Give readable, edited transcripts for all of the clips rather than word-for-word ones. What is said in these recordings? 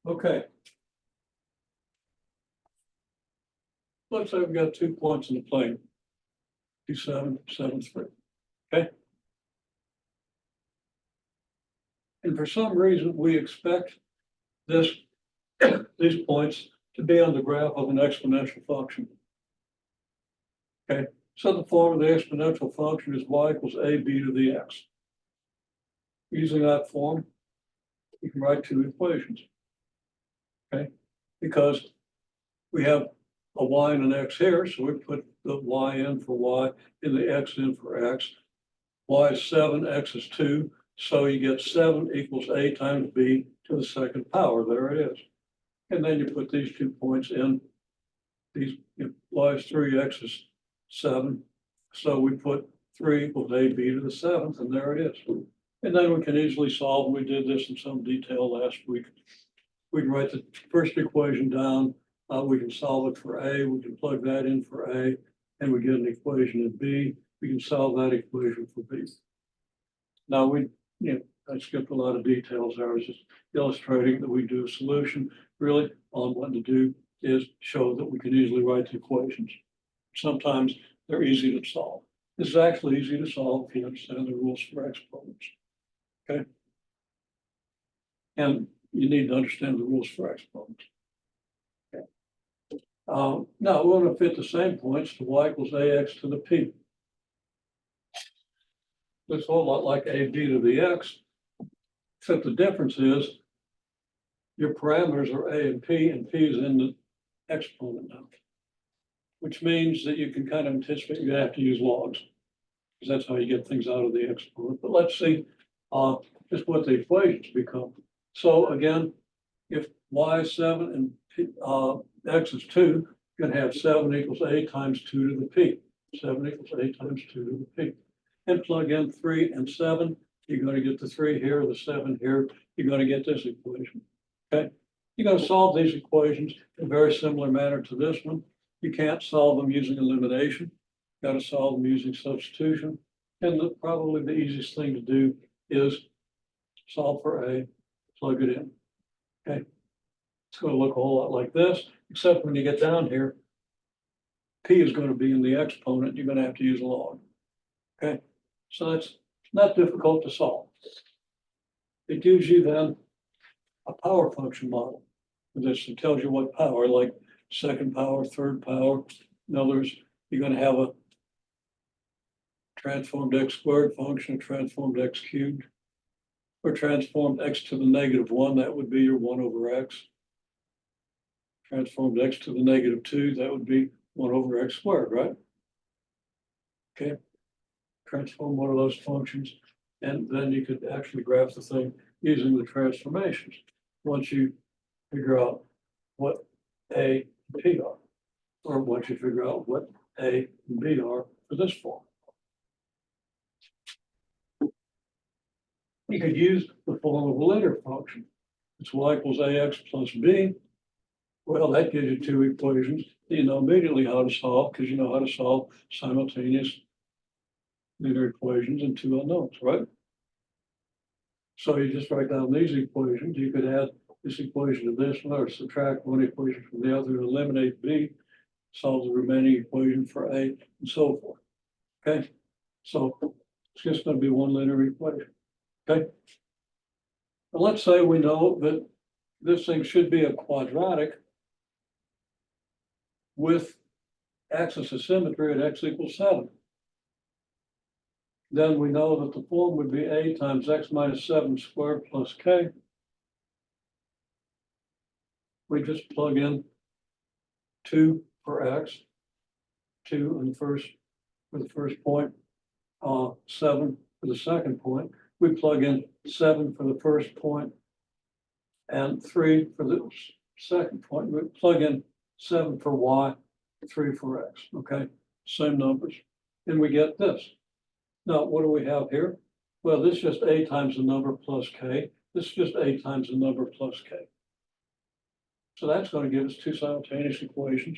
Okay. Let's say we've got 2 points in the plane. 2, 7, 7, 3. Okay. And for some reason, we expect these points to be on the graph of an exponential function. Okay, so the form of the exponential function is y equals ab to the x. Using that form, you can write 2 equations. Okay, because we have a y and an x here, so we put the y in for y and the x in for x. Y is 7, x is 2, so you get 7 equals a times b to the second power. There it is. And then you put these 2 points in. These y is 3, x is 7. So we put 3 equals ab to the 7th, and there it is. And then we can easily solve. We did this in some detail last week. We can write the first equation down. We can solve it for a. We can plug that in for a, and we get an equation in b. We can solve that equation for b. Now I skipped a lot of details there. I was just illustrating that we do a solution. Really, all I'm wanting to do is show that we can easily write the equations. Sometimes they're easy to solve. This is actually easy to solve if you understand the rules for exponents. Okay. And you need to understand the rules for exponents. Okay. Now we want to fit the same points to y equals ax to the p. Looks a whole lot like ab to the x, except the difference is your parameters are a and p is in the exponent now, which means that you can kind of anticipate you have to use logs, because that's how you get things out of the exponent. But let's see just what the equations become. So again, if y is 7 and p, x is 2, you're going to have 7 equals a times 2 to the p. 7 equals a times 2 to the p. And plug in 3 and 7, you're going to get the 3 here, the 7 here, you're going to get this equation. Okay, you're going to solve these equations in a very similar manner to this one. You can't solve them using elimination. You got to solve them using substitution. And probably the easiest thing to do is solve for a, plug it in. Okay, it's going to look a whole lot like this, except when you get down here, p is going to be in the exponent. You're going to have to use a log. Okay, so that's not difficult to solve. It gives you then a power function model. This tells you what power, like second power, third power. In other words, you're going to have a transformed x squared function, a transformed x cubed, or transformed x to the -1, that would be your 1 over x. Transformed x to the -2, that would be 1 over x squared, right? Okay. Transform one of those functions, and then you could actually graph the thing using the transformations once you figure out what a and p are, or once you figure out what a and b are for this form. You could use the form of a linear function. It's y equals ax plus b. Well, that gives you 2 equations that you know immediately how to solve, because you know how to solve simultaneous linear equations and 2 unknowns, right? So you just write down these equations. You could add this equation to this one, or subtract one equation from the other, eliminate b, solve the remaining equation for a, and so forth. Okay, so it's just going to be one linear equation. Okay, but let's say we know that this thing should be a quadratic with axis of symmetry at x equals 7. Then we know that the form would be a times x minus 7 squared plus k. We just plug in 2 for x, 2 in for the first point, 7 for the second point. We plug in 7 for the first point and 3 for the second point. We plug in 7 for y, 3 for x, okay? Same numbers. And we get this. Now, what do we have here? Well, this is just a times the number plus k. This is just a times the number plus k. So that's going to give us 2 simultaneous equations.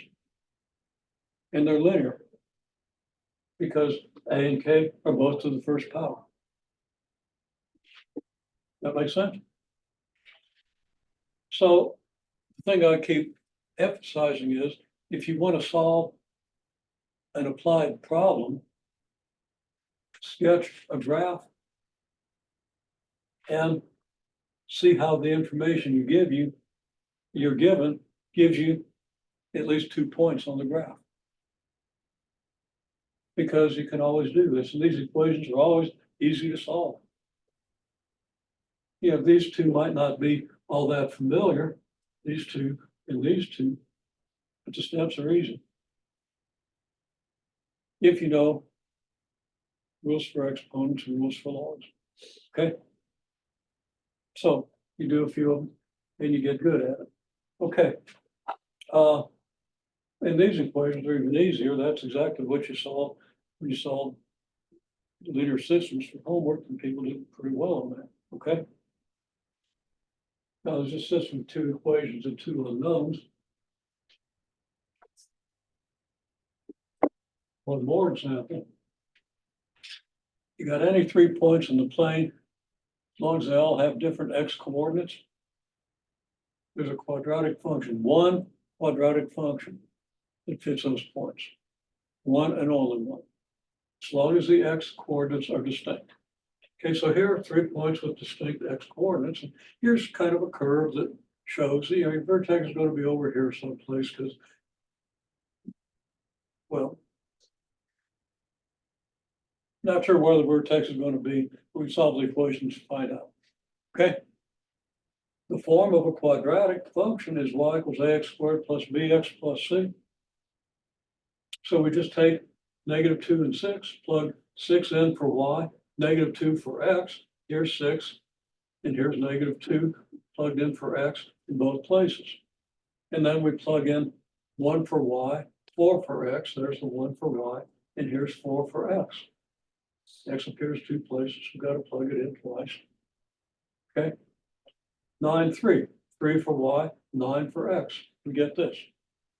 And they're linear, because a and k are both to the first power. That makes sense? So the thing I keep emphasizing is if you want to solve an applied problem, sketch a graph and see how the information you're given gives you at least 2 points on the graph. Because you can always do this, and these equations are always easy to solve. You know, these two might not be all that familiar, these two and these two, but the steps are easy. If you know rules for exponents and rules for logs, okay? So you do a few of them and you get good at it. Okay. And these equations are even easier. That's exactly what you saw when you solved linear systems for homework, and people did pretty well on that. Okay. Now there's a system with 2 equations and 2 unknowns. One more example. You got any 3 points in the plane, as long as they all have different x coordinates, there's a quadratic function, one quadratic function that fits those points. One and only one, as long as the x coordinates are distinct. Okay, so here are 3 points with distinct x coordinates. And here's kind of a curve that shows, you know, your vertex is going to be over here someplace because, well, not sure where the vertex is going to be. We solve the equations to find out. Okay. The form of a quadratic function is y equals ax squared plus bx plus c. So we just take -2 and 6, plug 6 in for y, -2 for x, here's 6, and here's -2 plugged in for x in both places. And then we plug in 1 for y, 4 for x, there's the 1 for y, and here's 4 for x. X appears 2 places, we've got to plug it in twice. Okay. 9, 3, 3 for y, 9 for x. We get this.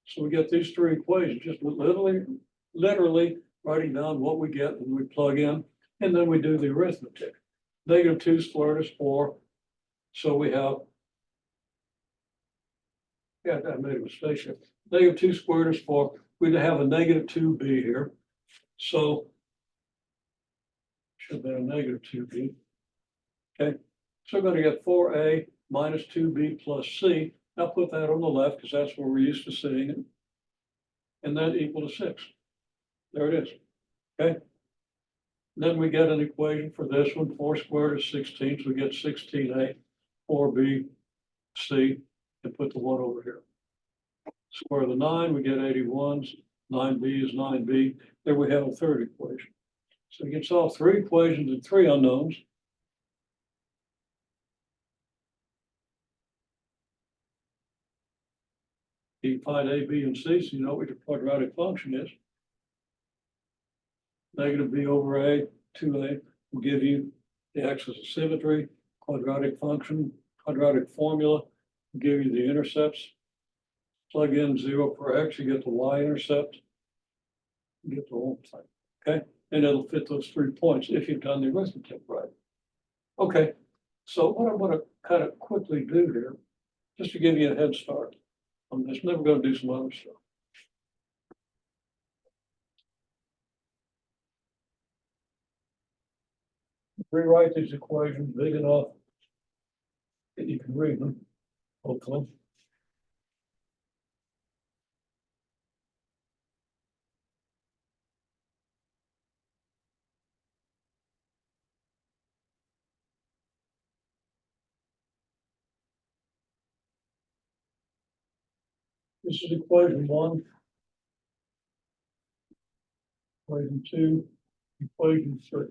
So we get these 3 equations, just literally writing down what we get and we plug in, and then we do the arithmetic. -2 squared is 4. So we have, yeah, I made a mistake here. -2 squared is 4. We'd have a -2b here. So should be a -2b. Okay, so we're going to get 4a minus 2b plus c. Now put that on the left because that's where we're used to seeing it. And then equal to 6. There it is. Okay. Then we get an equation for this one. 4 squared is 16. So we get 16a, 4b, c, and put the 1 over here. Square the 9, we get 81s. 9b is 9b. There we have a third equation. So we can solve 3 equations and 3 unknowns. You can find a, b, and c, so you know what your quadratic function is. -b over a, 2a will give you the axis of symmetry, quadratic function, quadratic formula will give you the intercepts. Plug in 0 for x, you get the y-intercept. You get the whole thing, okay? And it'll fit those 3 points if you've done the arithmetic right. Okay, so what I want to kind of quickly do here, just to give you a head start. I'm just never going to do some other stuff. Rewrite these equations big enough that you can read them, hopefully. This is equation 1, equation 2, equation 3.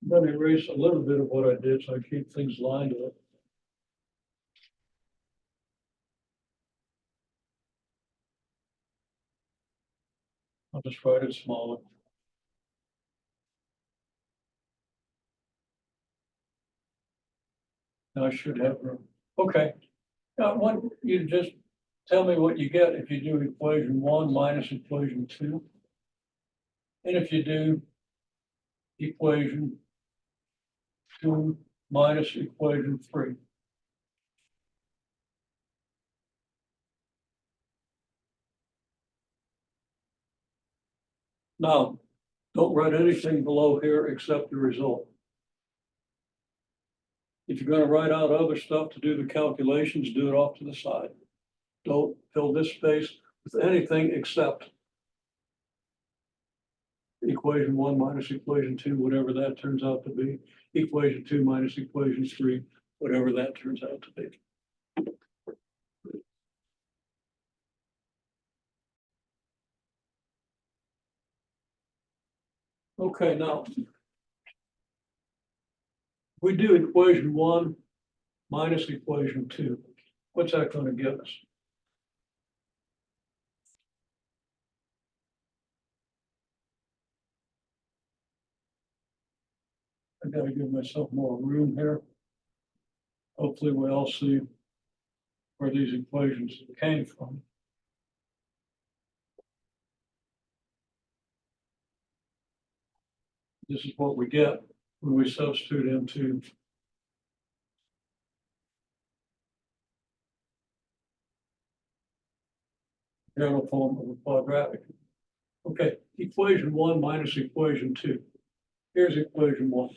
Let me erase a little bit of what I did so I keep things lined up. I'll just write it smaller. Now I should have room. Okay. Now I want you to just tell me what you get if you do equation 1 minus equation 2. And if you do equation 2 minus equation 3. Now, don't write anything below here except the result. If you're going to write out other stuff to do the calculations, do it off to the side. Don't fill this space with anything except equation 1 minus equation 2, whatever that turns out to be, equation 2 minus equation 3, whatever that turns out to be. Okay, now we do equation 1 minus equation 2. What's that going to give us? I got to give myself more room here. Hopefully we all see where these equations came from. This is what we get when we substitute into general form of a quadratic. Okay, equation 1 minus equation 2. Here's equation 1.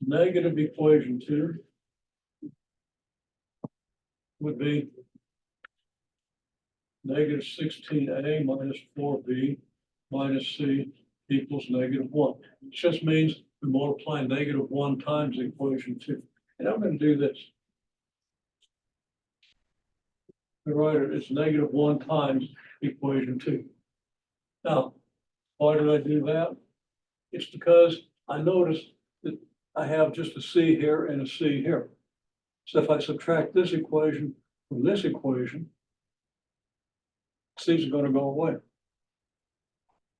Negative equation 2 would be negative 16a minus 4b minus c equals negative 1. It just means we multiply negative 1 times equation 2. And I'm going to do this. Right, it's negative 1 times equation 2. Now, why did I do that? It's because I noticed that I have just a c here and a c here. So if I subtract this equation from this equation, c's are going to go away.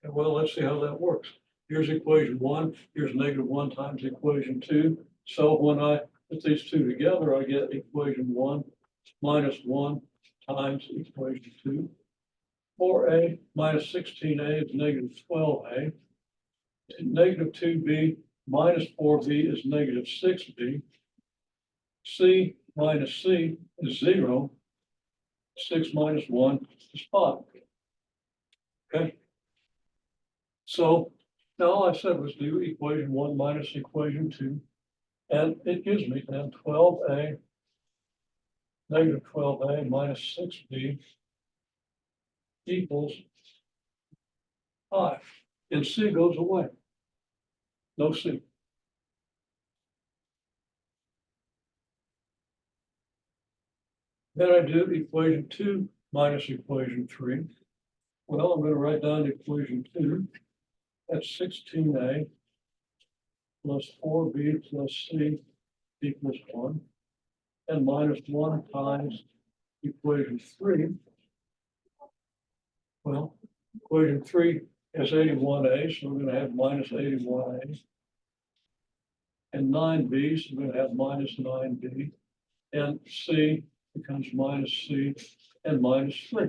And well, let's see how that works. Here's equation 1. Here's negative 1 times equation 2. So when I put these two together, I get equation 1 minus 1 times equation 2. 4a minus 16a is negative 12a. Negative 2b minus 4b is negative 6b. C minus c is 0. 6 minus 1 is 5. Okay. So now all I said was do equation 1 minus equation 2. And it gives me then 12a, negative 12a minus 6b equals 5. And c goes away. No c. Then I do equation 2 minus equation 3. Well, I'm going to write down equation 2. That's 16a plus 4b plus c equals 1. And minus 1 times equation 3. Well, equation 3 is 81a, so we're going to have minus 81a. And 9b, so we're going to have minus 9b. And c becomes minus c and minus 3.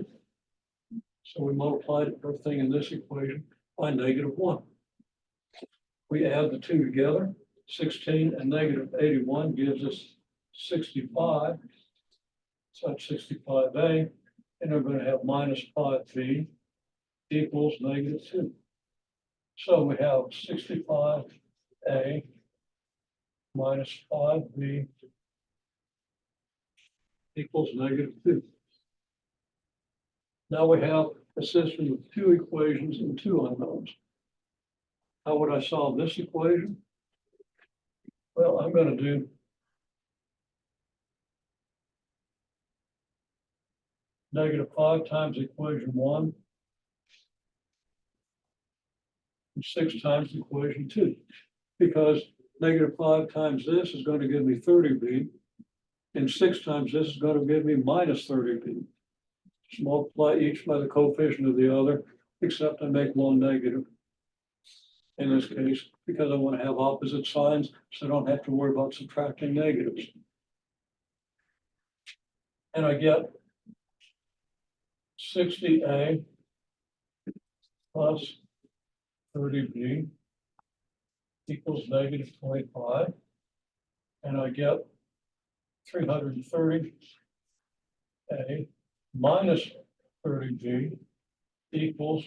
So we multiplied everything in this equation by negative 1. We add the two together. 16 and negative 81 gives us 65. So that's 65a. And we're going to have minus 5b equals negative 2. So we have 65a minus 5b equals negative 2. Now we have a system with two equations and two unknowns. How would I solve this equation? Well, I'm going to do negative 5 times equation 1 and 6 times equation 2. Because negative 5 times this is going to give me 30b, and 6 times this is going to give me minus 30b. Just multiply each by the coefficient of the other, except I make one negative in this case, because I want to have opposite signs, so I don't have to worry about subtracting negatives. And I get 60A plus 30B equals negative 25. And I get 330A minus 30B equals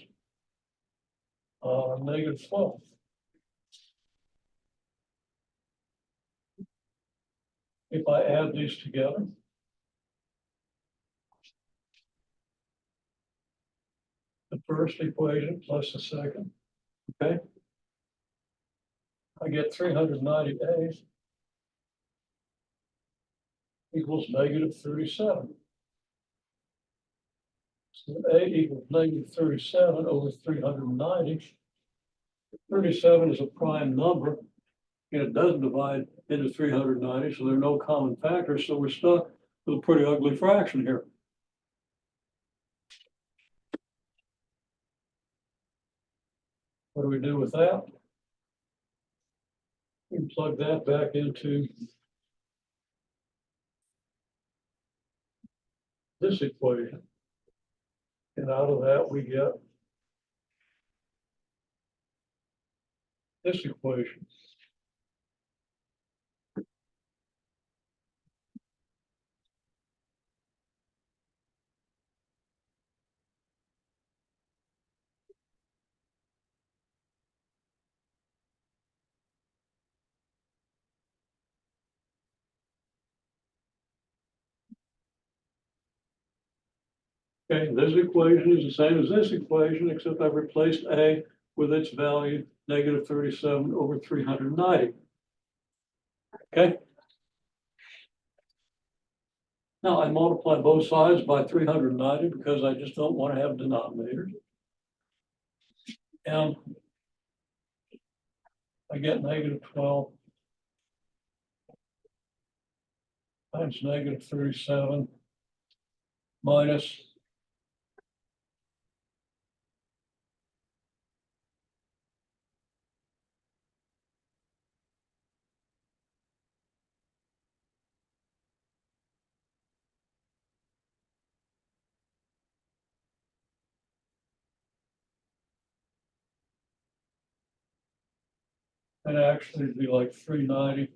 negative 12. If I add these together, the first equation plus the second, okay? I get 390A equals negative 37. So A equals negative 37 over 390. 37 is a prime number, and it doesn't divide into 390, so there are no common factors, so we're stuck with a pretty ugly fraction here. What do we do with that? We can plug that back into this equation. And out of that, we get this equation. Okay, this equation is the same as this equation, except I've replaced A with its value, negative 37 over 390. Okay. Now I multiply both sides by 390 because I just don't want to have denominators. And I get negative 12 times negative 37 minus and actually it'd be like 390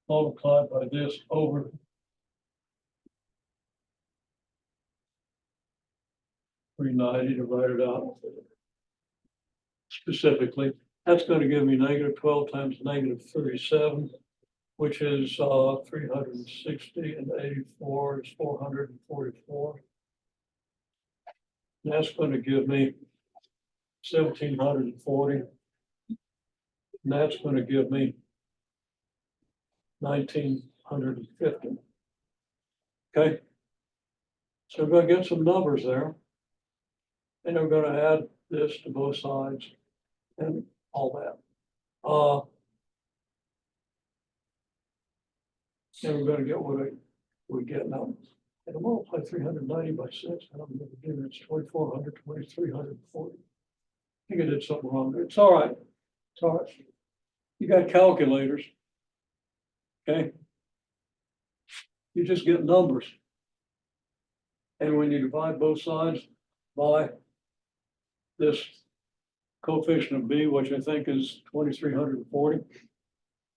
multiplied by this over 390 to write it out specifically. That's going to give me negative 12 times negative 37, which is 360, and 84 is 444. And that's going to give me 1,740. And that's going to give me 1,950. Okay. So we're going to get some numbers there. And we're going to add this to both sides and all that. And we're going to get what we get now. And I'll multiply 390 by 6. I don't know if it's 2,400, 2,340. I think I did something wrong there. It's all right. It's all right. You got calculators. Okay. You just get numbers. And when you divide both sides by this coefficient of B, which I think is 2,340,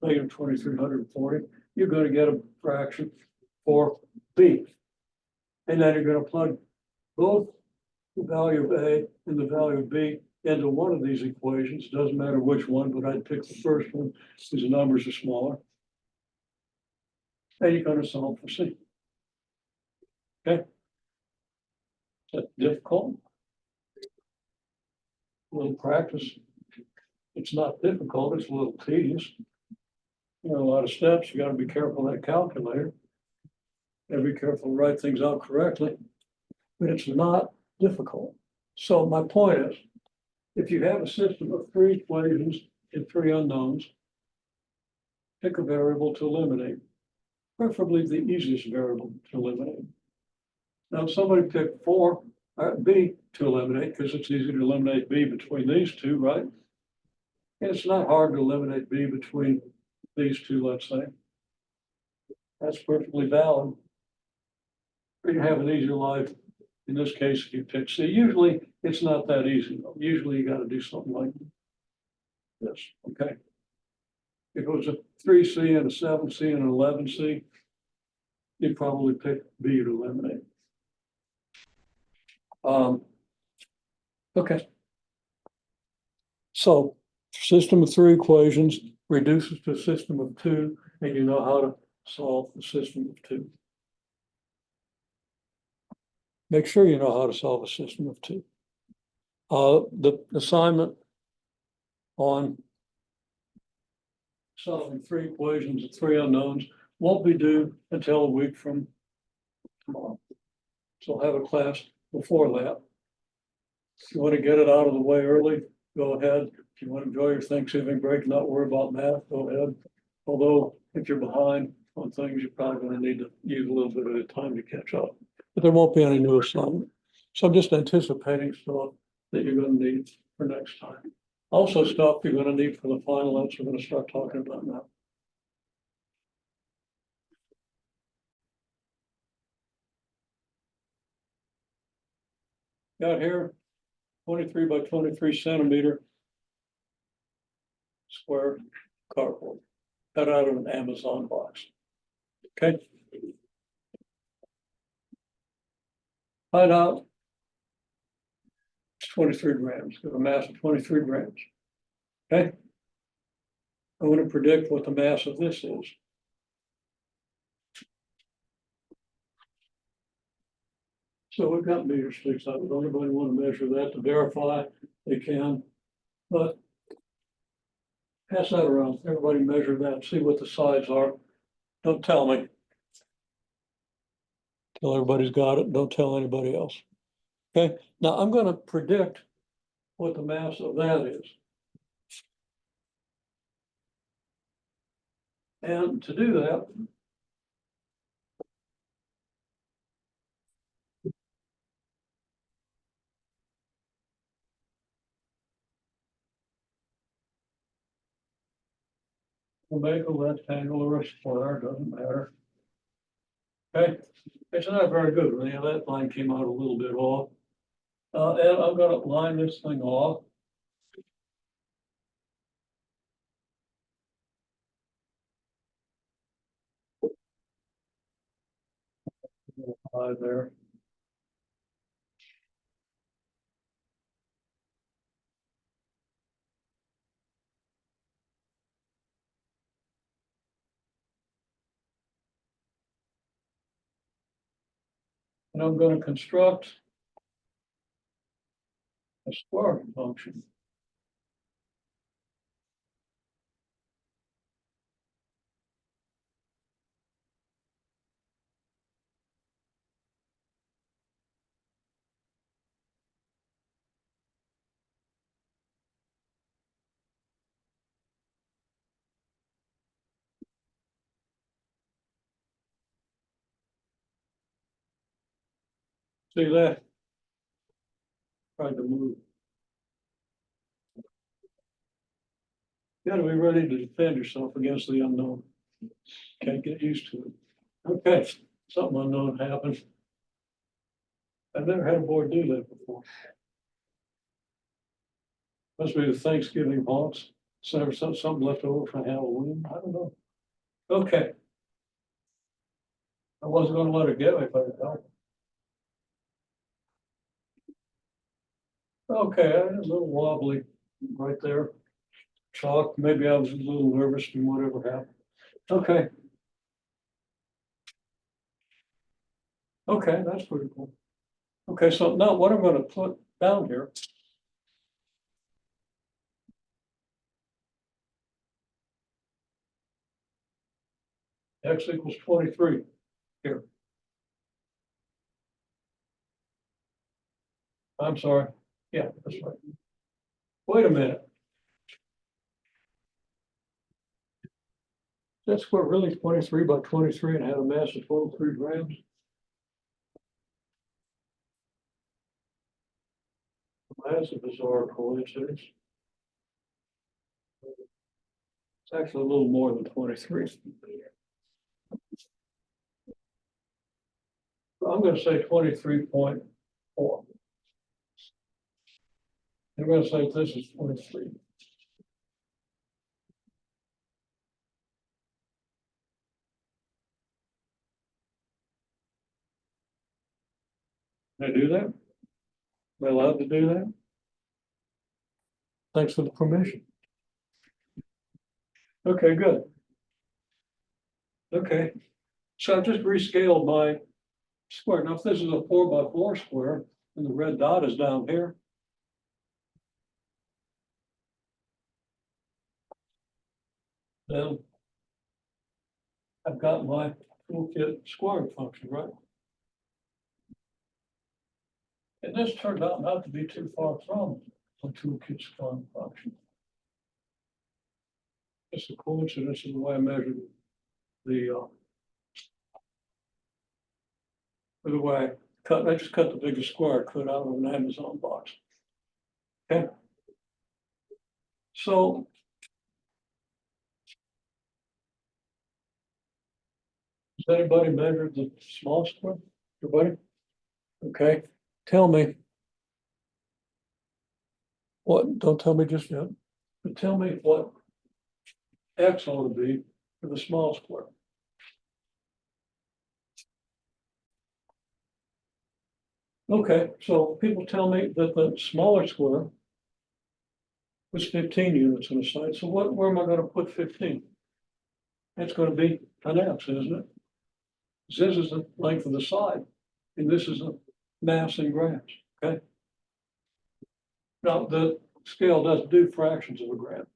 negative 2,340, you're going to get a fraction for B. And then you're going to plug both the value of A and the value of B into one of these equations. Doesn't matter which one, but I'd pick the first one because the numbers are smaller. And you're going to solve for C. Okay. Is that difficult? A little practice. It's not difficult, it's a little tedious. You know, a lot of steps. You got to be careful of that calculator. And be careful to write things out correctly. But it's not difficult. So my point is, if you have a system of 3 equations and 3 unknowns, pick a variable to eliminate, preferably the easiest variable to eliminate. Now, if somebody picked B to eliminate, because it's easy to eliminate B between these two, right? And it's not hard to eliminate B between these two, let's say. That's perfectly valid. you have an easier life. In this case, if you pick C, usually it's not that easy. Usually you got to do something like this, okay? If it was a 3C and a 7C and an 11C, you'd probably pick B to eliminate. Okay. So system of three equations reduces to a system of two, and you know how to solve the system of two. Make sure you know how to solve a system of two. The assignment on solving three equations of three unknowns won't be due until a week from tomorrow. So I'll have a class before that. If you want to get it out of the way early, go ahead. If you want to enjoy your Thanksgiving break, not worry about math, go ahead. Although if you're behind on things, you're probably going to need to use a little bit of time to catch up. But there won't be any new assignment. So I'm just anticipating stuff that you're going to need for next time. Also stuff you're going to need for the final, that's what we're going to start talking about now. Got here 23 by 23 centimeter square cardboard cut out of an Amazon box. Okay. Find out it's 23 grams, got a mass of 23 grams. Okay. I'm going to predict what the mass of this is. So we've got meter sticks out. If anybody want to measure that to verify, they can. But pass that around. Everybody measure that, see what the sides are. Don't tell me. Till everybody's got it. Don't tell anybody else. Okay. Now I'm going to predict what the mass of that is. And to do that, we'll make a rectangle or a square, doesn't matter. Okay, it's not very good. You know, that line came out a little bit off. And I'm going to line this thing off. There. And I'm going to construct a square function. See that? Tried to move. You got to be ready to defend yourself against the unknown. Can't get used to it. Okay, something unknown happened. I've never had a board do that before. Must be the Thanksgiving haunts. Something left over from Halloween. I don't know. Okay. I wasn't going to let it go if I could help. Okay, I was a little wobbly right there. Chalk. Maybe I was a little nervous and whatever happened. Okay. Okay, that's pretty cool. Okay, so now what I'm going to put down here. X equals 23 here. I'm sorry. Yeah, that's right. Wait a minute. That's what really 23 by 23 and had a mass of 23 grams. That's a bizarre coincidence. It's actually a little more than 23. I'm gonna say 23.4. I'm gonna say this is 23. Can I do that? Am I allowed to do that? Thanks for the permission. Okay, good. Okay, so I've just rescaled my square. Now, if this is a 4x4 square and the red dot is down here, then I've got my toolkit squaring function, right? And this turned out not to be too far from a toolkit squaring function. It's a coincidence in the way I measured the way I cut. I just cut the biggest square I could out of an Amazon box. Okay. So has anybody measured the small square? Everybody? Okay. Tell me what, don't tell me just yet, but tell me what X ought to be for the small square. Okay, so people tell me that the smaller square was 15 units on the side. So where am I going to put 15? It's going to be an X, isn't it? This is the length of the side, and this is the mass in grams. Okay. Now the scale doesn't do fractions of a gram.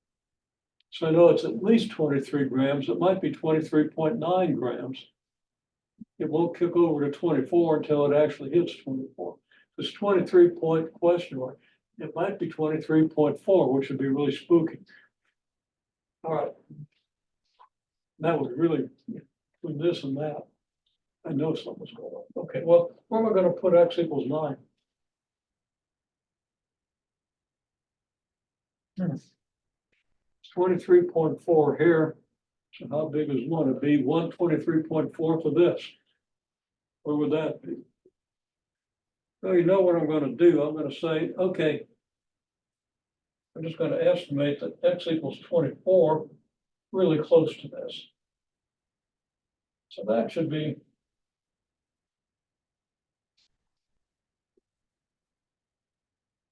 So I know it's at least 23 grams. It might be 23.9 grams. It won't kick over to 24 until it actually hits 24. It's 23 point question mark. It might be 23.4, which would be really spooky. All right. That was really, between this and that, I know something's going on. Okay, well, where am I going to put X equals 9? 23.4 here. So how big is one? It'd be 123.4 for this. Where would that be? Well, you know what I'm going to do? I'm going to say, okay, I'm just going to estimate that X equals 24, really close to this. So that should be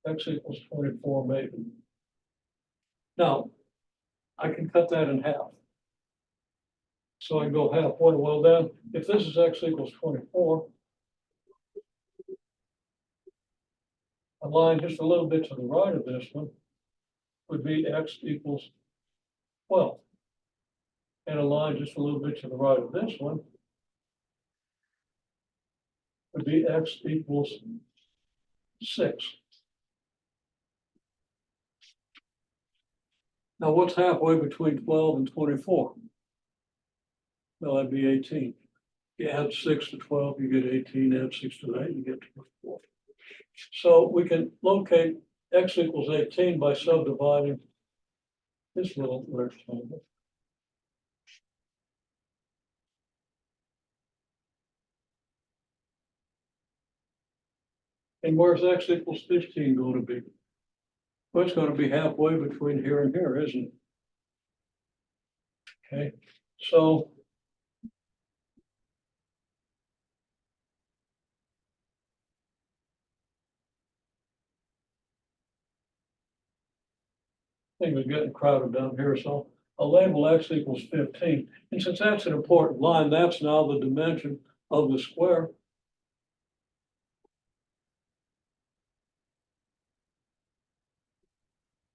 X equals 24 maybe. Now, I can cut that in half. So I can go halfway. Well then, if this is X equals 24, a line just a little bit to the right of this one would be X equals 12. And a line just a little bit to the right of this one would be X equals 6. Now what's halfway between 12 and 24? Well, that'd be 18. You add 6 to 12, you get 18, add 6 to that, you get 24. So we can locate X equals 18 by subdividing this little rectangle. And where's X equals 15 going to be? Well, it's going to be halfway between here and here, isn't it? Okay, so things are getting crowded down here, so I'll label X equals 15. And since that's an important line, that's now the dimension of the square.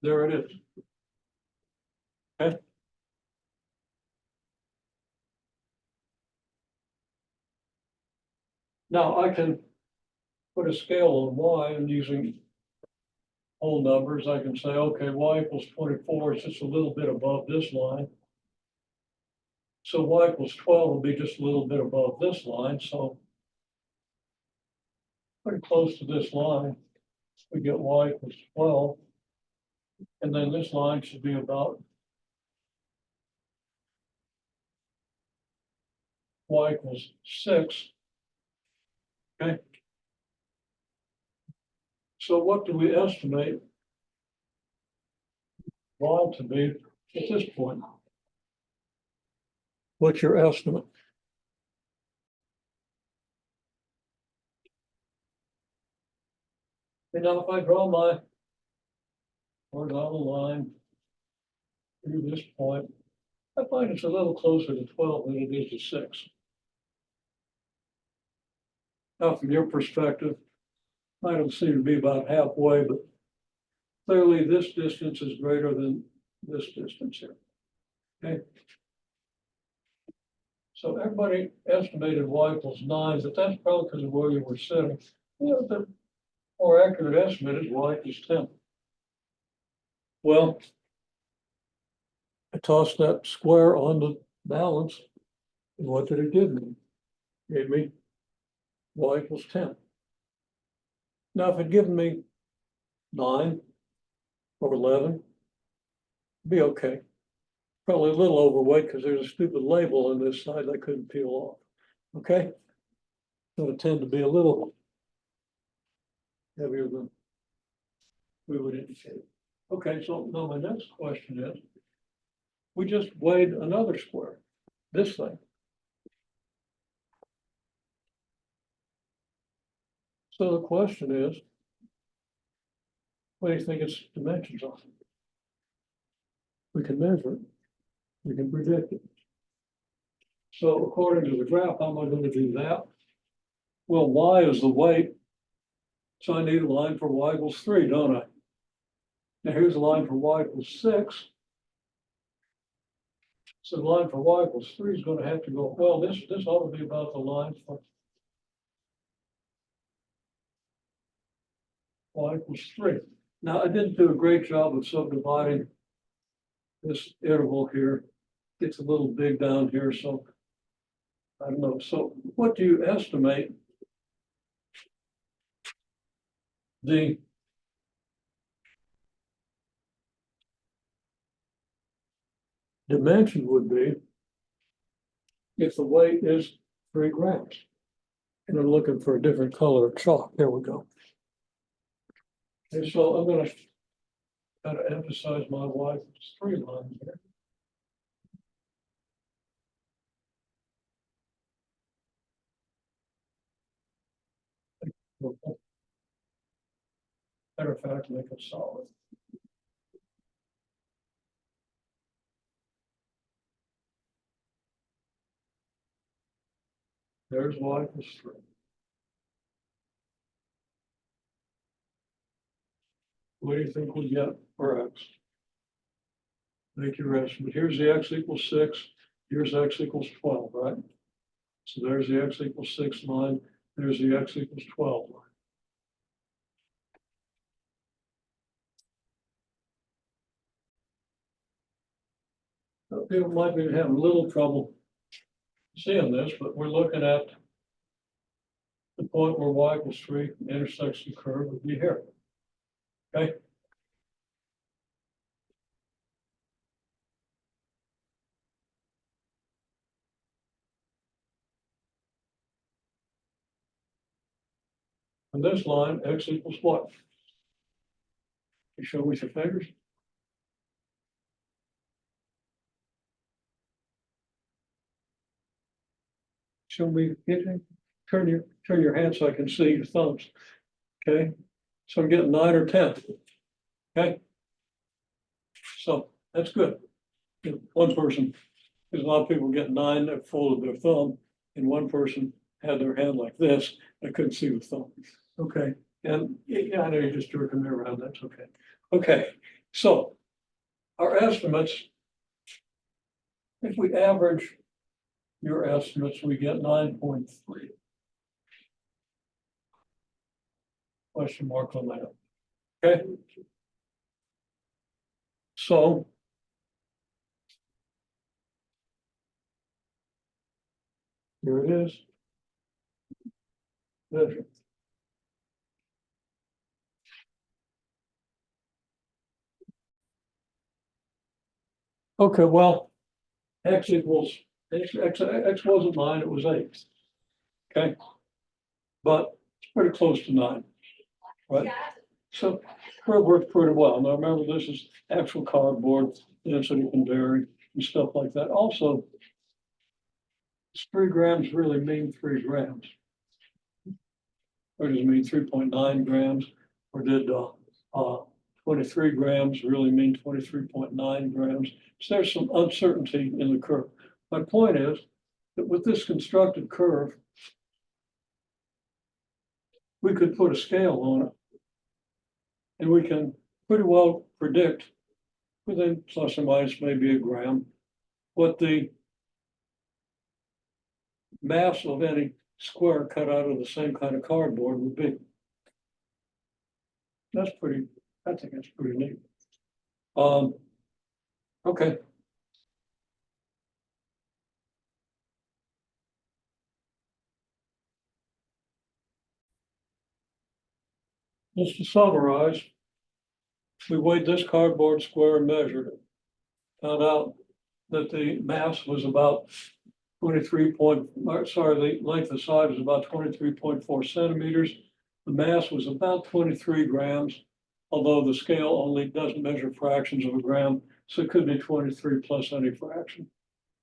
There it is. Okay. Now I can put a scale on Y and using whole numbers, I can say, okay, Y equals 24 is just a little bit above this line. So Y equals 12 will be just a little bit above this line. So pretty close to this line, we get Y equals 12. And then this line should be about Y equals 6. Okay. So what do we estimate y to be at this point? What's your estimate? And now if I draw my horizontal line through this point, I find it's a little closer to 12 than it is to 6. Now, from your perspective, I don't seem to be about halfway, but clearly this distance is greater than this distance here. Okay. So everybody estimated y equals 9, but that's probably because of where you were sitting. You know, the more accurate estimate is y equals 10. Well, I tossed that square on the balance. And what did it give me? It gave me y equals 10. Now, if it had given me 9 or 11, it'd be okay. Probably a little overweight because there's a stupid label on this side I couldn't peel off. Okay? It's going to tend to be a little heavier than we would indicate. Okay, so now my next question is, we just weighed another square, this thing. So the question is, what do you think its dimensions are? We can measure it. We can predict it. So according to the graph, how am I going to do that? Well, y is the weight. So I need a line for y equals 3, don't I? Now here's a line for y equals 6. So the line for y equals 3 is going to have to go, well, this ought to be about the line for y equals 3. Now I didn't do a great job of subdividing this interval here. It's a little big down here, so I don't know. So what do you estimate the dimension would be if the weight is 3 grams? And I'm looking for a different color of chalk. There we go. Okay, so I'm going to kind of emphasize my y equals 3 line here. Matter of fact, make it solid. There's y equals 3. What do you think we get for x? Make your estimate. Here's the x equals 6. Here's x equals 12, right? So there's the x equals 6 line. There's the x equals 12 line. Now, people might be having a little trouble seeing this, but we're looking at the point where y equals 3 intersects the curve would be here. Okay. And this line, x equals what? You show with your fingers. Show me, turn your hand so I can see your thumbs. Okay, so I'm getting 9 or 10. Okay, so that's good. One person, there's a lot of people get 9 that folded their thumb, and one person had their hand like this. I couldn't see the thumb. Okay, and yeah, I know you're just jerking me around. That's okay. Okay, so our estimates, if we average your estimates, we get 9.3. Question mark on that. Okay. So here it is. Measure. Okay, well, x equals x wasn't 9, it was 8. Okay. but it's pretty close to 9, right? So curve works pretty well. Now remember, this is actual cardboard, density can vary and stuff like that. Also, does 3 grams really mean 3 grams? Or does it mean 3.9 grams? Or did 23 grams really mean 23.9 grams? So there's some uncertainty in the curve. My point is that with this constructed curve, we could put a scale on it. And we can pretty well predict within plus or minus maybe a gram what the mass of any square cut out of the same kind of cardboard would be. That's pretty, I think that's pretty neat. Okay. Just to summarize, we weighed this cardboard square and measured it. Found out that the mass was about the length of side was about 23.4 centimeters. The mass was about 23 grams, although the scale only doesn't measure fractions of a gram, so it could be 23 plus any fraction.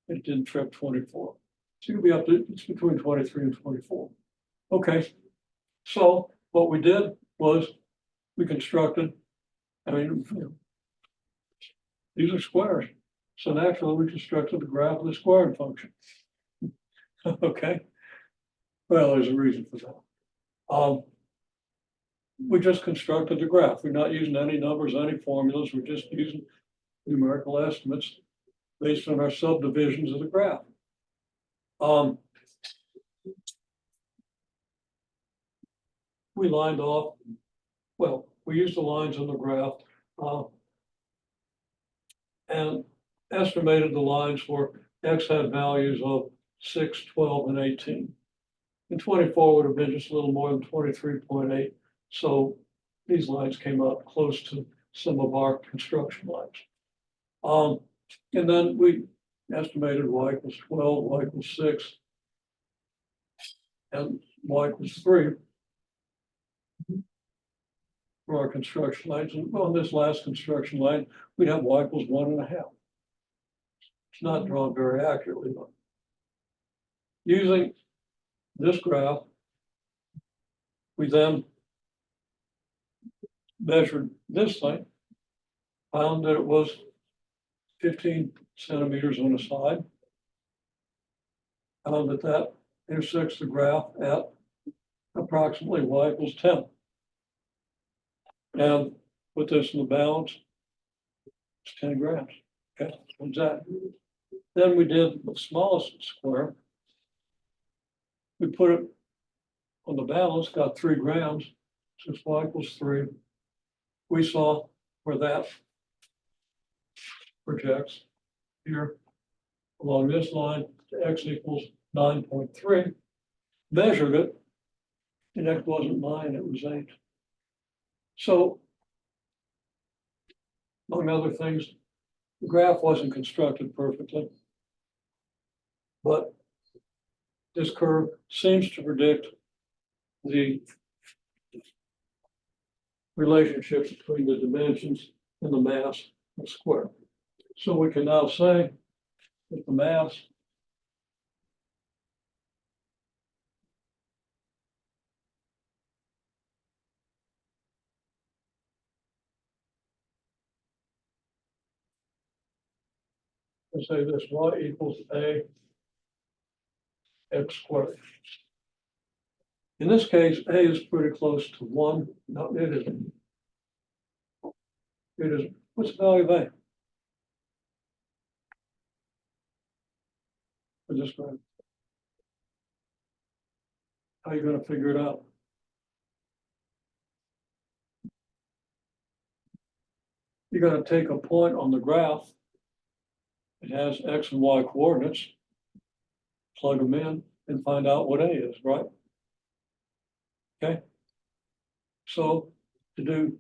It didn't trip 24. So you could be up to, it's between 23 and 24. Okay, so what we did was we constructed, these are squares. So naturally we constructed the graph of the squaring function. Okay, well, there's a reason for that. We just constructed the graph. We're not using any numbers, any formulas. We're just using numerical estimates based on our subdivisions of the graph. We lined off, well, we used the lines on the graph and estimated the lines for X had values of 6, 12, and 18. And 24 would have been just a little more than 23.8. So these lines came up close to some of our construction lines. And then we estimated y equals 12, y equals 6, and y equals 3 for our construction lines. And on this last construction line, we'd have y equals 1.5. It's not drawn very accurately, but using this graph, we then measured this thing, found that it was 15 centimeters on the side, found that that intersects the graph at approximately y equals 10. And put this in the balance, it's 10 grams. Okay, what's that? Then we did the smallest square. We put it on the balance, got 3 grams, since y equals 3. We saw where that projects here along this line to x equals 9.3. Measured it, and x wasn't 9, it was 8. So, among other things, the graph wasn't constructed perfectly, but this curve seems to predict the relationship between the dimensions and the mass of the square. So we can now say that the mass let's say this y equals a x squared. In this case, a is pretty close to 1. No, it isn't. It is, what's the value of a? For this graph? How are you going to figure it out? You're going to take a point on the graph. It has x and y coordinates, plug them in, and find out what a is, right? Okay. So to do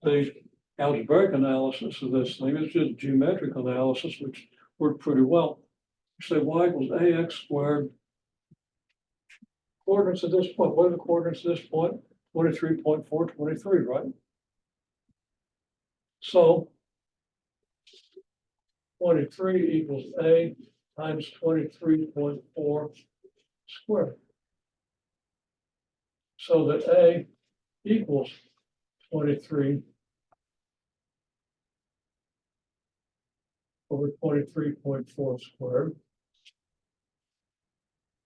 the algebraic analysis of this thing, it's just geometric analysis, which worked pretty well. You say y equals ax squared coordinates at this point, what are the coordinates at this point? 23.4, 23, right? So 23 equals A times 23.4 squared. So that A equals 23 over 23.4 squared.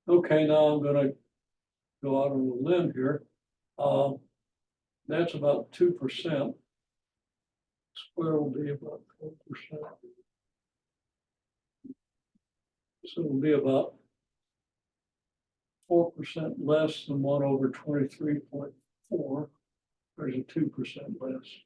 Okay, now I'm gonna go out on a limb here. That's about 2%. Square will be about 4%. So it'll be about 4% less than 1 over 23.4. There's a 2% less.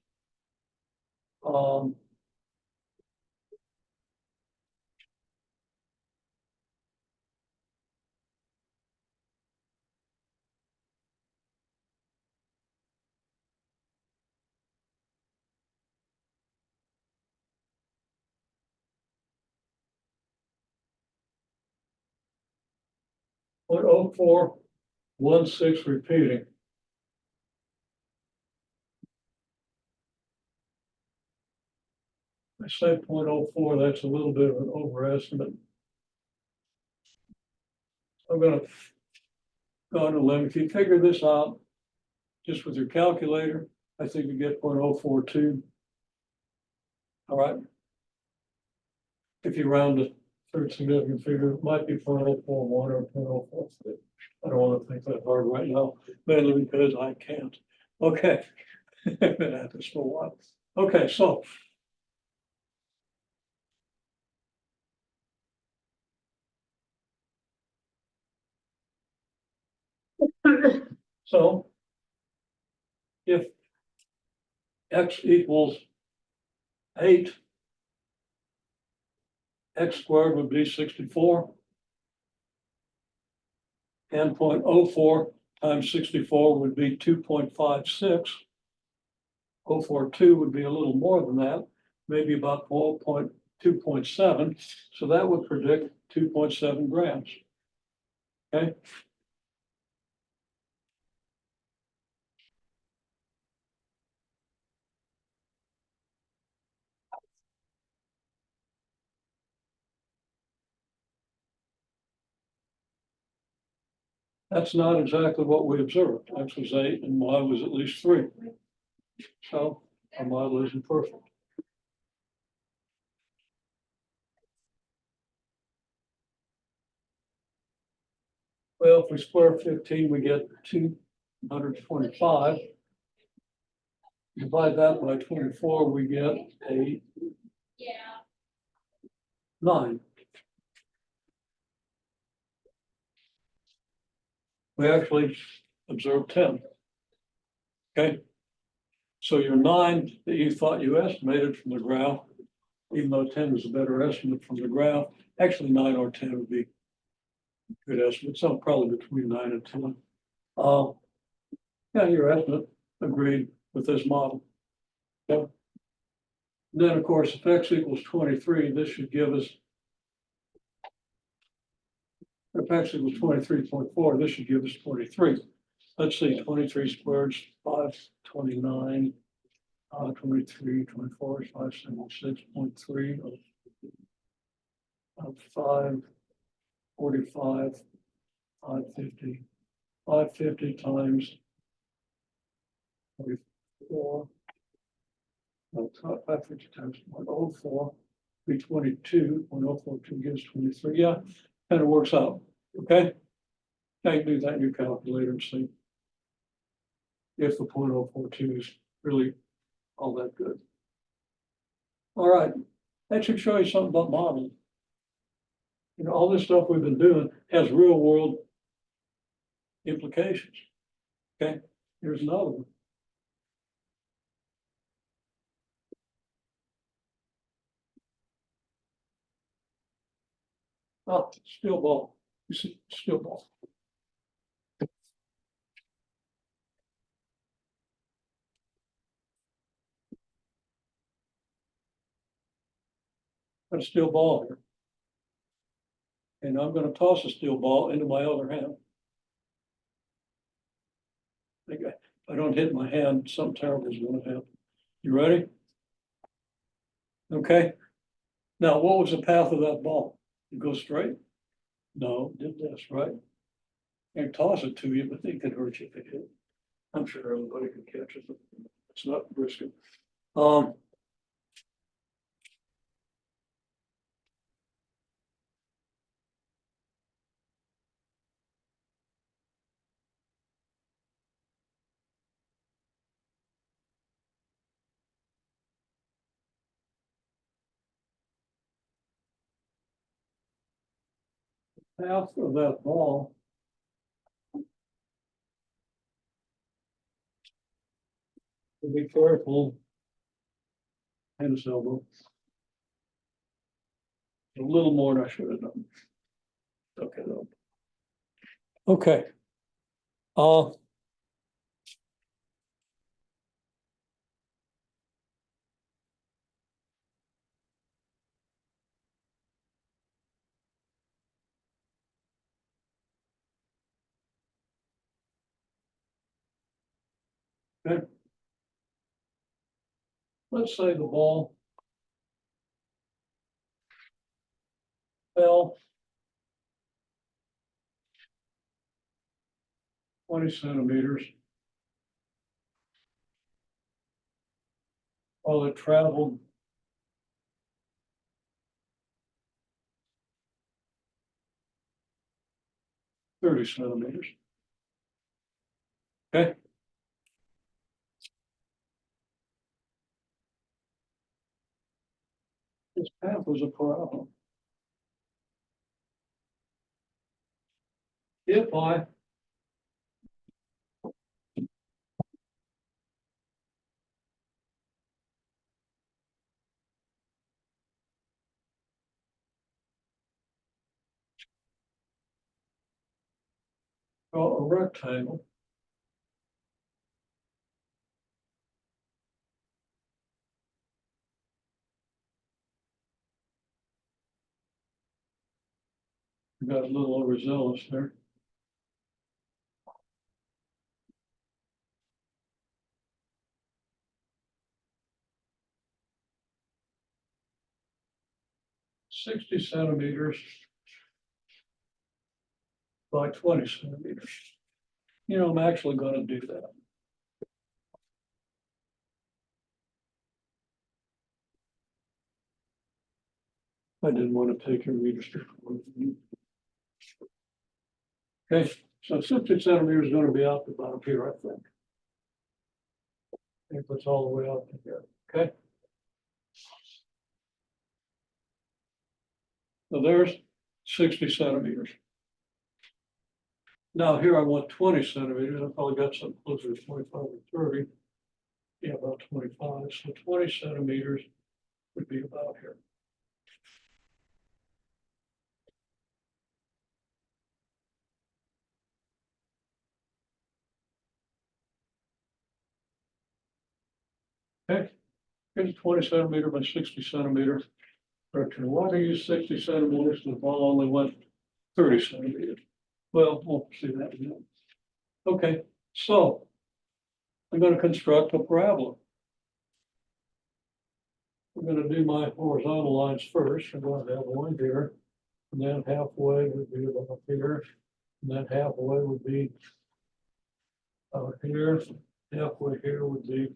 0.0416 repeating. I say 0.04, that's a little bit of an overestimate. I'm going to go on a limb. If you figure this out just with your calculator, I think you get 0.042. All right. If you round the third significant figure, it might be 0.041 or 0.043. I don't want to think that hard right now, mainly because I can't. Okay. I've been at this for a while. Okay, so if x equals 8, x squared would be 64. And 0.04 times 64 would be 2.56. 042 would be a little more than that, maybe about 2.7. So that would predict 2.7 grams. Okay. That's not exactly what we observed. X was 8 and Y was at least 3. So our model isn't perfect. Well, if we square 15, we get 225. Divide that by 24, we get a 9. We actually observed 10. Okay. So your 9 that you thought you estimated from the graph, even though 10 is a better estimate from the graph, actually 9 or 10 would be a good estimate. So probably between 9 and 10. Yeah, your estimate agreed with this model. Okay. Then, of course, if x equals 23, this should give us, if x equals 23.4, this should give us 23. Let's see, 23 squared is 529, 23, 24, 576.3 of 545, 550, 550 times 44. No, 550 times 0.04 be 22. 0.042 gives 23. Yeah, kind of works out. Okay. Now you do that in your calculator and see if the 0.042 is really all that good. All right. That should show you something about modeling. You know, all this stuff we've been doing has real world implications. Okay. Here's another one. Oh, steel ball. You see, steel ball. Got a steel ball here. And I'm going to toss a steel ball into my other hand. I don't hit my hand, something terrible is gonna happen. You ready? Okay. Now, what was the path of that ball? It goes straight? No, did this, right? And toss it to you, but they could hurt you if it hit. I'm sure everybody could catch it. It's not risky. Path of that ball. Be careful. And his elbow. A little more than I should have done. Okay, though. Okay. Okay. Let's say the ball fell 20 centimeters while it traveled 30 centimeters. Okay. This path was a problem. If I draw a rectangle got a little overzealous there. "60 centimeters by 20 centimeters. You know, I'm actually going to do that. I didn't want to take your meters. Okay, so 60 centimeters is going to be out the bottom here, I think. It puts all the way out to here. Okay. So there's 60 centimeters. Now here I want 20 centimeters. I probably got something closer to 25 or 30. Yeah, about 25. So 20 centimeters would be about here. Okay, here's a 20 centimeter by 60 centimeters. Rectangle. Why do I use 60 centimeters? The ball only went 30 centimeters. Well, we'll see that again. Okay, so I'm going to construct a parabola. We're going to do my horizontal lines first. I'm going to have one here, and then halfway would be about here, and then halfway would be out here. Halfway here would be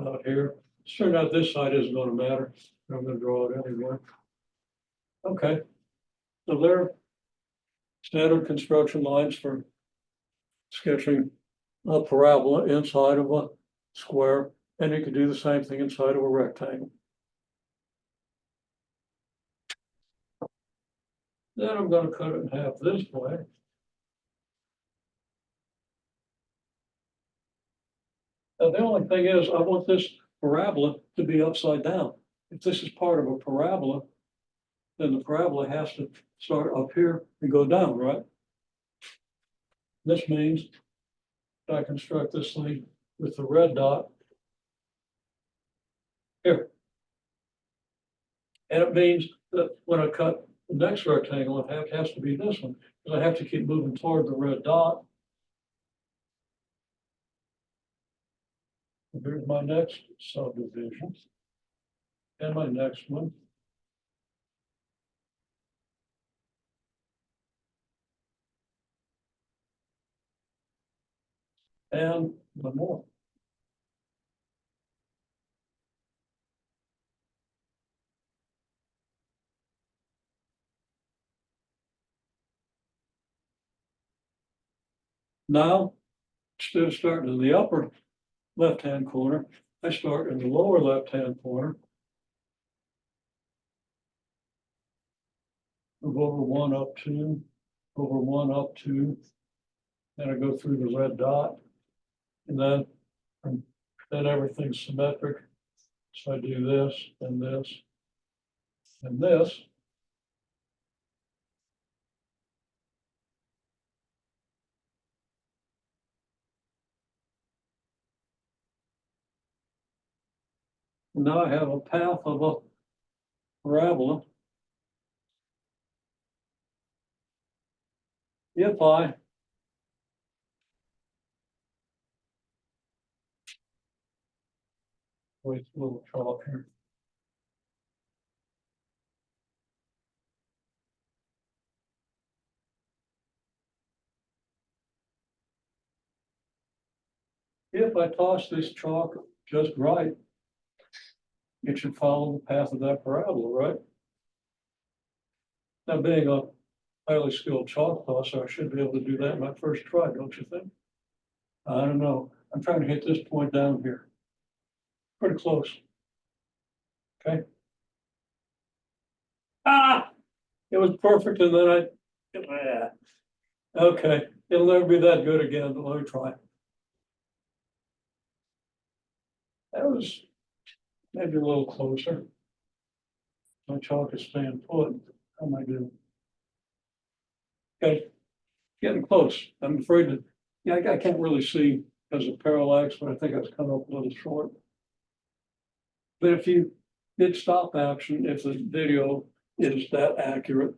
out here. It turned out this side isn't going to matter. I'm going to draw it anyway. Okay, so there are standard construction lines for sketching a parabola inside of a square, and you can do the same thing inside of a rectangle. Then I'm going to cut it in half this way. Now, the only thing is, I want this parabola to be upside down. If this is part of a parabola, then the parabola has to start up here and go down, right? This means I construct this thing with the red dot here. And it means that when I cut the next rectangle, it has to be this one, because I have to keep moving toward the red dot. Here's my next subdivision. And my next one. And one more. Now, instead of starting in the upper left-hand corner, I start in the lower left-hand corner. Move over 1 up 2, over 1 up 2. Then I go through the red dot. And then everything's symmetric. So I do this, and this, and this. And now I have a path of a parabola. If I wait a little chalk here. If I toss this chalk just right, it should follow the path of that parabola, right? Now, being a highly skilled chalk tosser, I should be able to do that my first try, don't you think? I don't know. I'm trying to hit this point down here. Pretty close. Okay. Ah, it was perfect, and then yeah. Okay, it'll never be that good again, but let me try. That was maybe a little closer. My chalk is staying put. How am I doing? Okay, getting close. I'm afraid to, yeah, I can't really see because of parallax, but I think it's come up a little short. But if you did stop action, if the video is that accurate,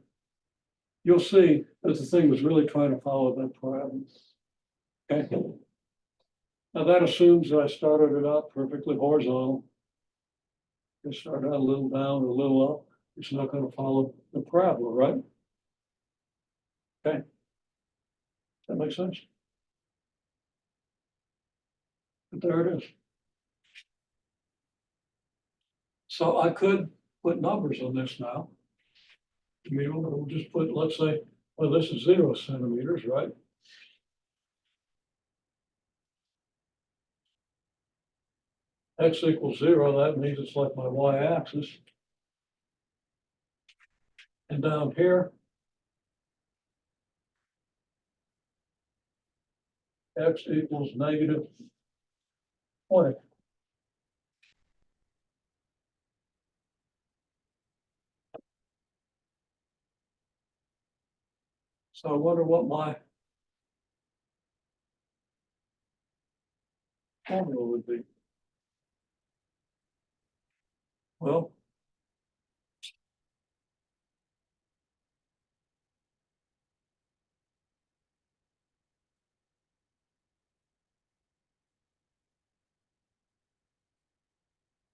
you'll see that the thing was really trying to follow that parabola. Okay. Now that assumes that I started it out perfectly horizontal. It started out a little down, a little up. It's not going to follow the parabola, right? Okay. That makes sense. But there it is. So I could put numbers on this now. I mean, we'll just put, let's say, well, this is 0 centimeters, right? X equals 0, that means it's like my y-axis. And down here, X equals negative 20. So I wonder what my formula would be. Well,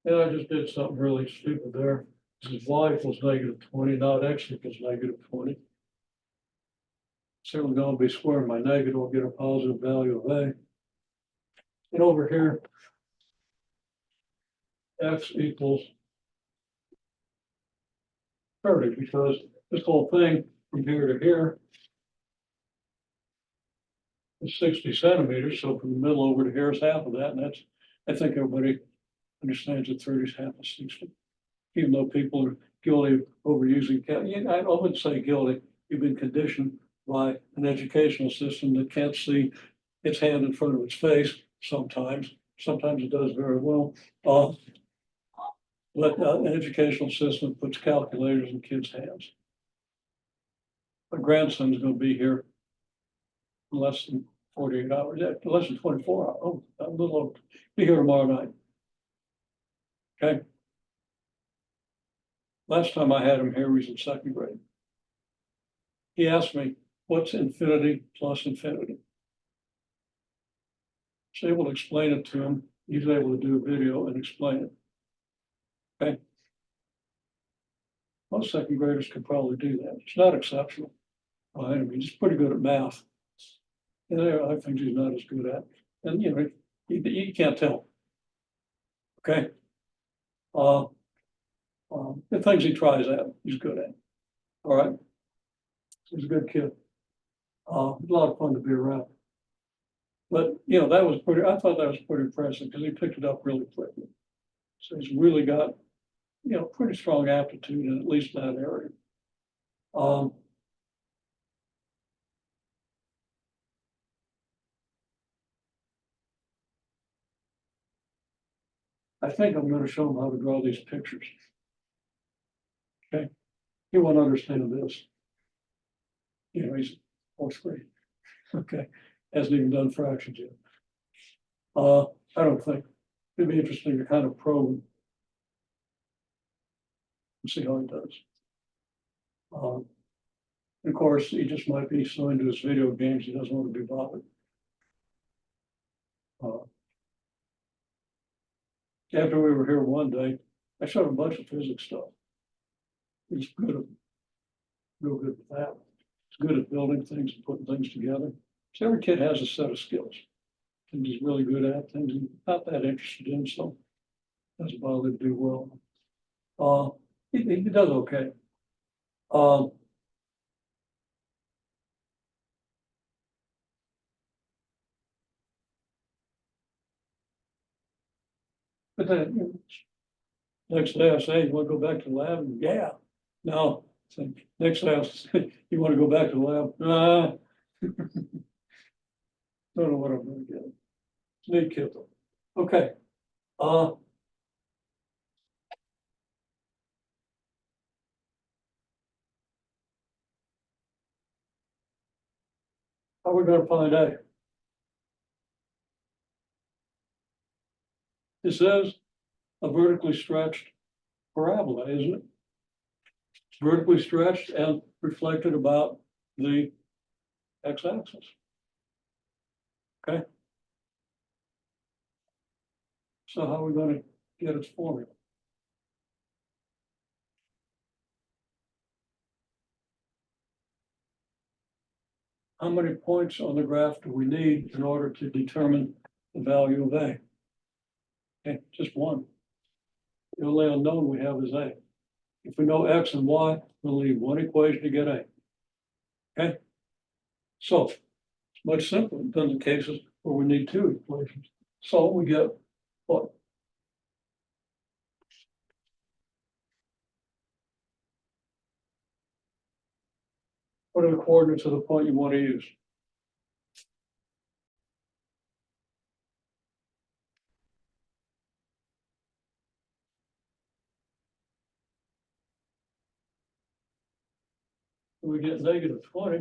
and I just did something really stupid there. This is y equals negative 20, not x equals negative 20. Certainly going to be squaring my negative, we'll get a positive value of a. And over here, x equals 30, because this whole thing from here to here is 60 centimeters. So from the middle over to here is half of that. And that's, I think everybody understands that 30 is half of 60. Even though people are guilty of overusing, I wouldn't say guilty, you've been conditioned by an educational system that can't see its hand in front of its face sometimes. Sometimes it does very well. But an educational system puts calculators in kids' hands. My grandson's going to be here in less than 48 hours, yeah, less than 24 hours. Oh, a little over. Be here tomorrow night. Okay. Last time I had him here, he was in second grade. He asked me, what's infinity plus infinity? I was able to explain it to him he's able to do a video and explain it. Okay. Most second graders could probably do that. It's not exceptional. I mean, he's pretty good at math. And there are other things he's not as good at. And you know, you can't tell. Okay. The things he tries at, he's good at. All right. He's a good kid. A lot of fun to be around. But you know, that was pretty, I thought that was pretty impressive because he picked it up really quickly. So he's really got, you know, pretty strong aptitude in at least that area. I think I'm going to show him how to draw these pictures. Okay, he won't understand this. You know, he's fourth grade. Okay, hasn't even done fractions yet. I don't think it'd be interesting to kind of probe and see how he does. Of course, he just might be so into his video games he doesn't want to be bothered. After we were here one day, I showed him a bunch of physics stuff. He's good at, real good with that. He's good at building things and putting things together. So every kid has a set of skills. Things he's really good at, things he's not that interested in, so doesn't bother to do well. He does okay. But then, you know, next day I say, you want to go back to the lab? And, yeah. No. So next day I say, you want to go back to the lab? Don't know what I'm going to get. It's neat kid though. Okay. How are we going to find A? This is a vertically stretched parabola, isn't it? It's vertically stretched and reflected about the x-axis. Okay. So how are we going to get its formula? How many points on the graph do we need in order to determine the value of A? Okay, just one. The only unknown we have is A. If we know X and Y, we'll need one equation to get A. Okay? So it's much simpler than the cases where we need two equations. So we get what? What are the coordinates of the point you want to use? We get negative 20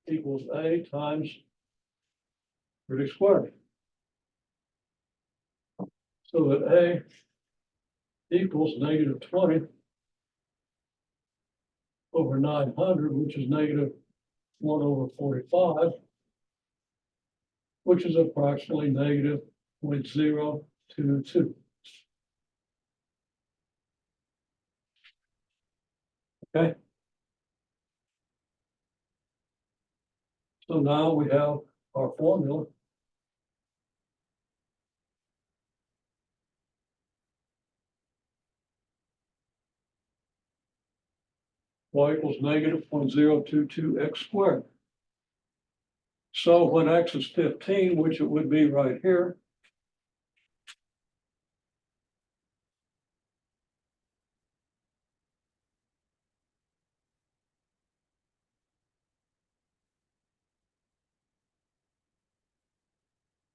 equals A times 30 squared. So that A equals negative 20 over 900, which is negative 1 over 45, which is approximately negative 0.022. Okay. So now we have our formula. Y equals negative 0.022 x squared. So when x is 15, which it would be right here,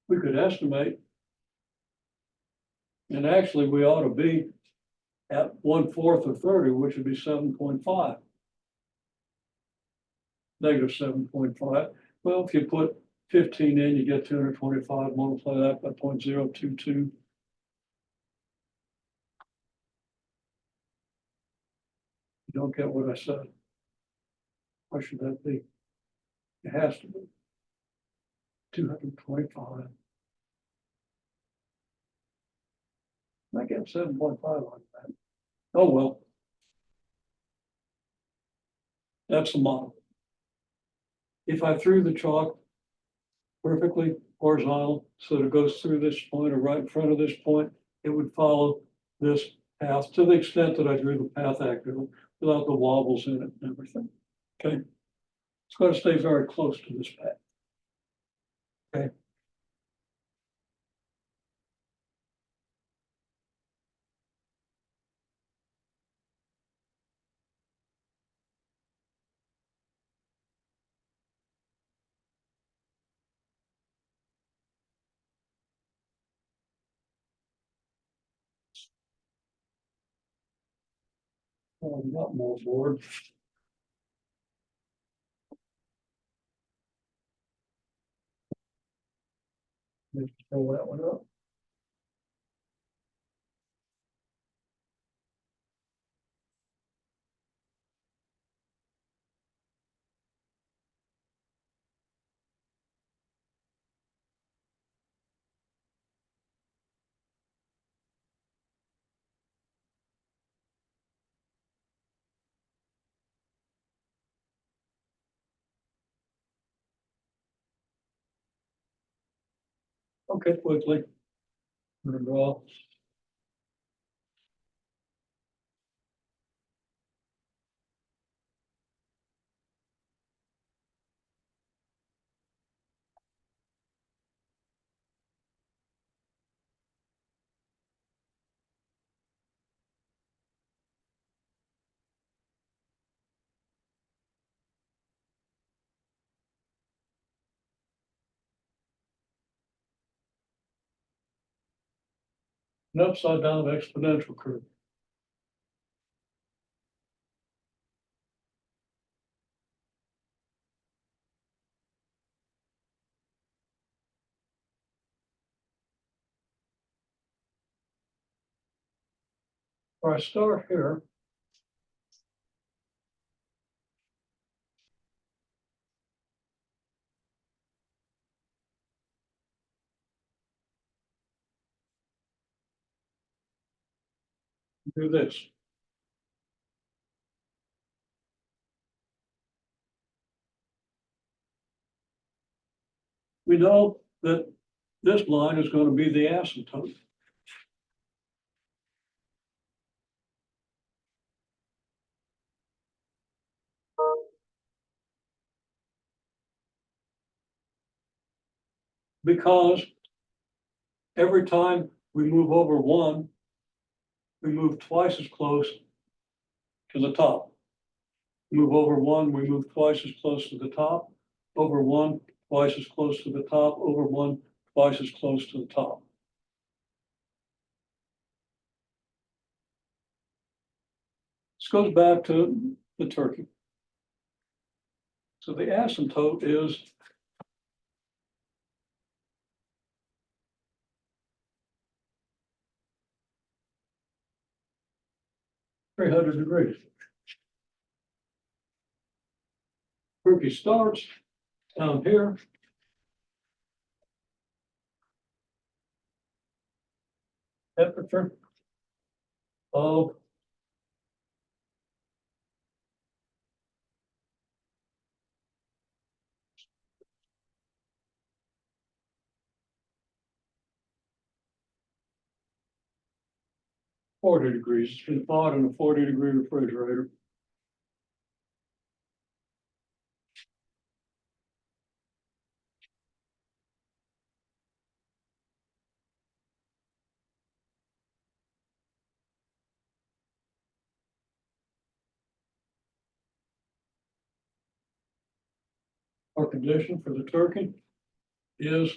we could estimate, and actually we ought to be at 1/4 of 30, which would be 7.5. Negative 7.5. Well, if you put 15 in, you get 225, multiply that by 0.022. You don't get what I said. Why should that be? It has to be 225 I get 7.5 on that. Oh, well. That's the model. If I threw the chalk perfectly horizontal, so that it goes through this point or right in front of this point, it would follow this path to the extent that I drew the path accurately without the wobbles in it and everything. Okay. It's going to stay very close to this path. Okay. Oh, I've got more board. Let's pull that one up. Okay, quickly. I'm gonna draw. An upside down exponential curve. Where I start here. Do this. We know that this line is going to be the asymptote. Because every time we move over one, we move twice as close to the top. Move over one, we move twice as close to the top. Over one, twice as close to the top. Over one, twice as close to the top. This goes back to the turkey. So the asymptote is (300°). Turkey starts down here. Temperature of 40 degrees. It's been thawed in a 40-degree refrigerator. Our condition for the turkey is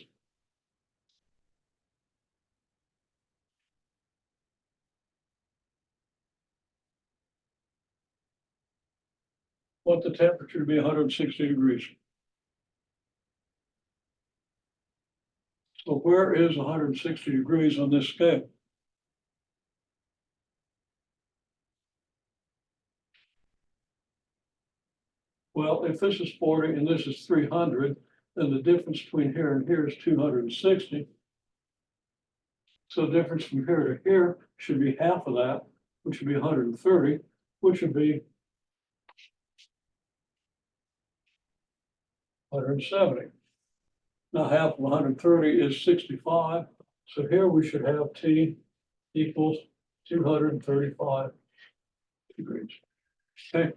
want the temperature to be 160 degrees. So where is 160 degrees on this scale? Well, if this is 40 and this is 300, then the difference between here and here is 260. So the difference from here to here should be half of that, which would be 130, which would be 170. Now half of 130 is 65. So here we should have T equals 235 degrees. Okay,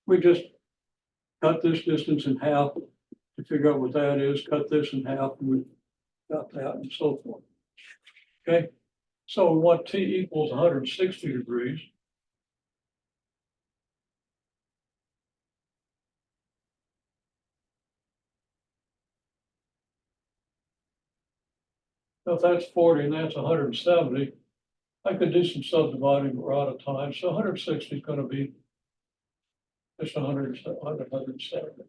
we just cut this distance in half to figure out what that is, cut this in half, and we got that and so forth. Okay, so we want T equals 160 degrees. Now if that's 40 and that's 170, I could do some subdividing, but we're out of time. So 160 is going to be just 170.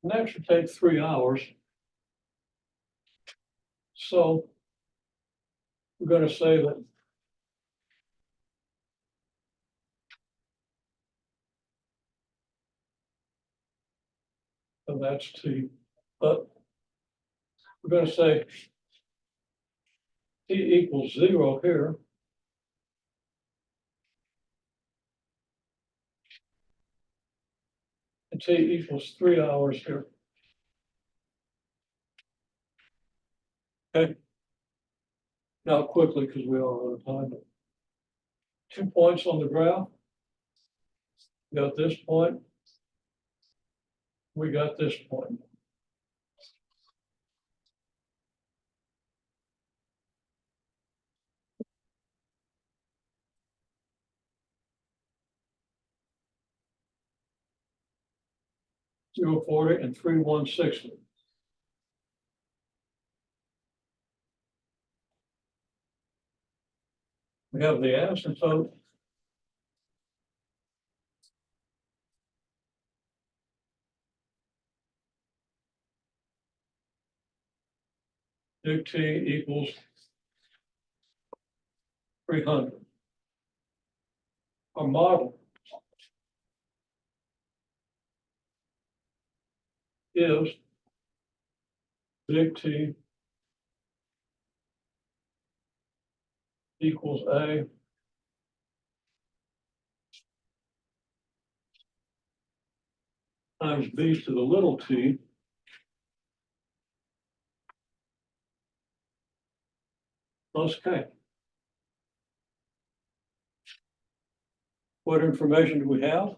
And that should take 3 hours. So we're going to say that so that's T, but we're going to say T equals 0 here. And T equals 3 hours here. Okay. Now quickly, because we are out of time. 2 points on the graph. We got this point. We got this point. Zero 40 and 3 160. We have the asymptote. Big T equals 300. Our model is big T equals A times B to the little t plus K. What information do we have?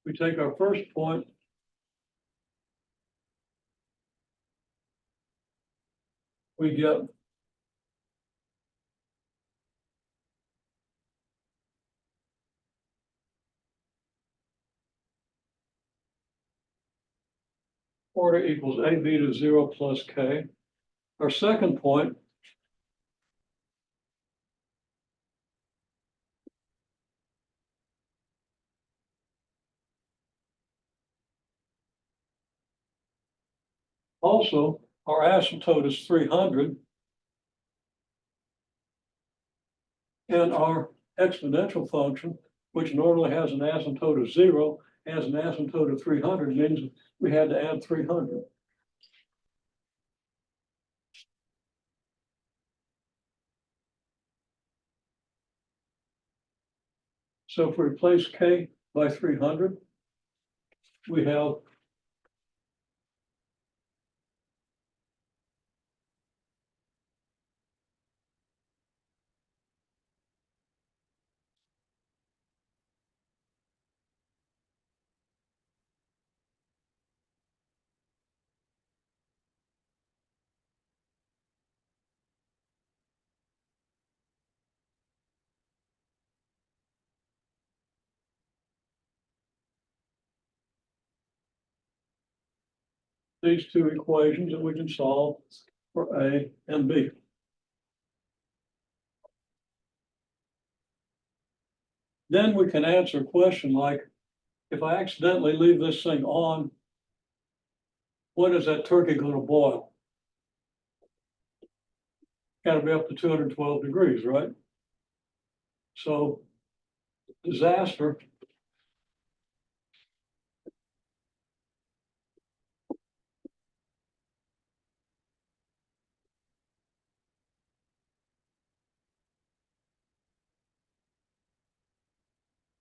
We take our first point, we get order equals AB to 0 plus K. Our second point also, our asymptote is 300. And our exponential function, which normally has an asymptote of 0, has an asymptote of 300, means we had to add 300. So if we replace K by 300, we have these two equations that we can solve for A and B. Then we can answer a question like, if I accidentally leave this thing on when is that turkey gonna boil? Gotta be up to 212 degrees, right? So disaster.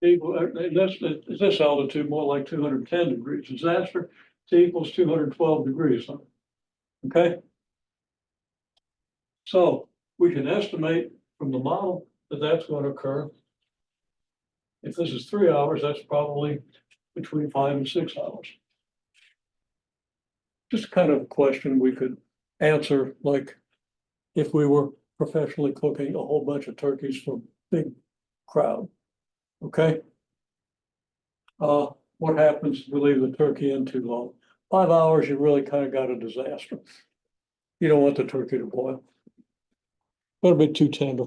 This altitude more like 210 degrees. Disaster T equals 212 degrees. Okay. So we can estimate from the model that that's going to occur. If this is 3 hours, that's probably between 5 and 6 hours. Just kind of a question we could answer, like if we were professionally cooking a whole bunch of turkeys for a big crowd. Okay. What happens if we leave the turkey in too long? 5 hours, you really kind of got a disaster. You don't want the turkey to boil. It'll be too tender.